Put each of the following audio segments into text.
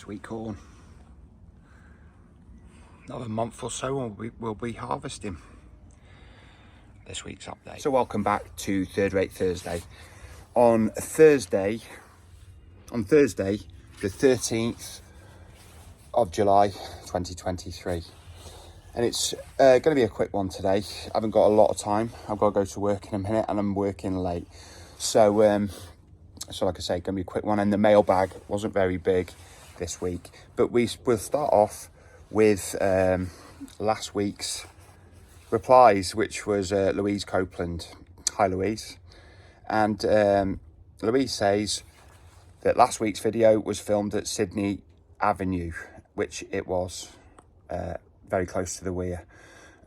sweet corn. Another month or so we'll be harvesting this week's update. So welcome back to Third Rate Thursday. On Thursday the 13th of July 2023. And it's going to be a quick one today. I haven't got a lot of time. I've got to go to work in a minute and I'm working late. So like I say, going to be a quick one. And the mailbag wasn't very big this week. But we'll start off with last week's replies, which was Louise Copeland. Hi, Louise. And Louise says that last week's video was filmed at Sydney Avenue, which it was, very close to the weir.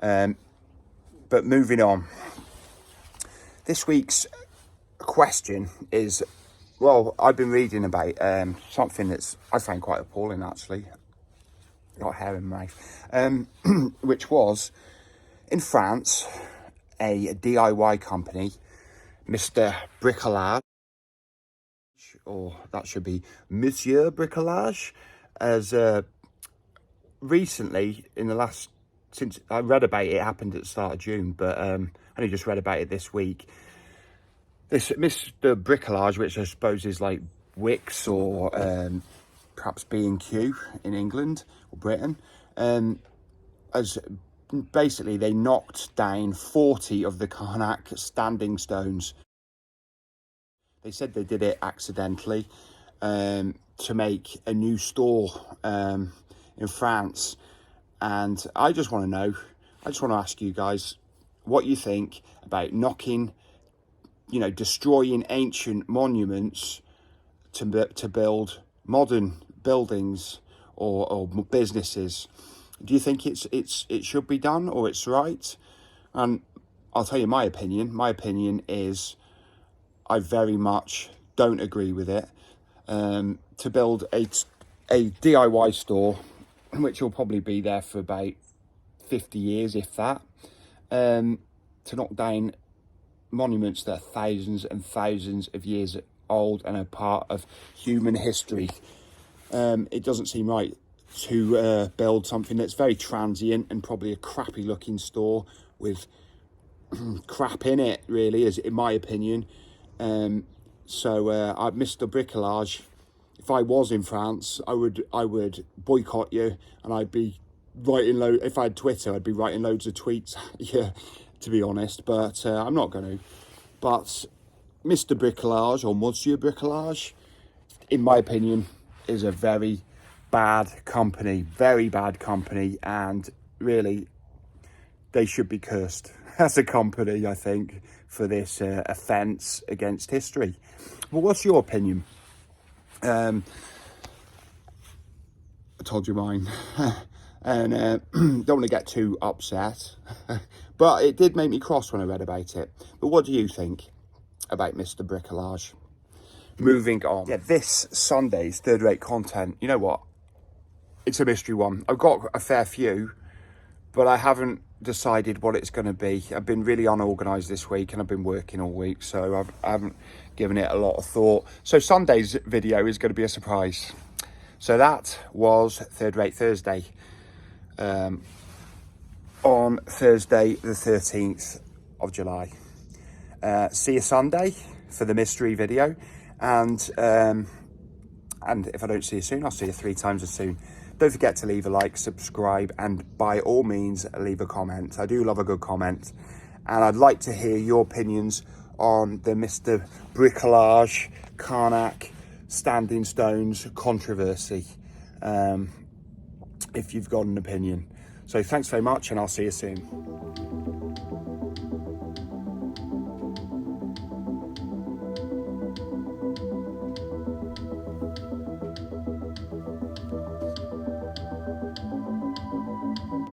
But moving on, this week's question is, well, I've been reading about something that's I find quite appalling, actually. Got hair in my mouth. Which was, in France, a DIY company, Mr. Bricolage, or that should be Monsieur Bricolage, as recently, since I read about it, it happened at the start of June, but I only just read about it this week. This Mr. Bricolage, which I suppose is like Wix or perhaps B&Q in England or Britain, as basically they knocked down 40 of the CARNAC standing stones. They said they did it accidentally to make a new store in France. And I just want to ask you guys what you think about knocking, destroying ancient monuments to build modern buildings or businesses. Do you think it should be done, or it's right? And I'll tell you my opinion. My opinion is I very much don't agree with it. To build a DIY store, which will probably be there for about 50 years, if that, to knock down monuments that are thousands and thousands of years old and a part of human history. It doesn't seem right to build something that's very transient and probably a crappy looking store with crap in it, really, is in my opinion. Mr. Bricolage, if I was in France, I would boycott you, and I'd be writing if I had Twitter, I'd be writing loads of tweets at you, to be honest, but I'm not going to. But Mr. Bricolage, or Monsieur Bricolage, in my opinion, is a very bad company, and really, they should be cursed as a company, I think, for this offence against history. Well, what's your opinion? I told you mine. And don't want to get too upset, but it did make me cross when I read about it. But what do you think about Mr. Bricolage? Moving on. Yeah, this Sunday's Third Rate content, you know what? It's a mystery one. I've got a fair few, but I haven't decided what it's going to be. I've been really unorganised this week, and I've been working all week, so I haven't given it a lot of thought. So Sunday's video is going to be a surprise. So that was Third Rate Thursday. On Thursday the 13th of July. See you Sunday for the mystery video, and if I don't see you soon, I'll see you 3 times as soon. Don't forget to leave a like, subscribe, and by all means leave a comment. I do love a good comment, and I'd like to hear your opinions on the Mr. Bricolage CARNAC standing stones controversy, if you've got an opinion. So thanks very much, and I'll see you soon.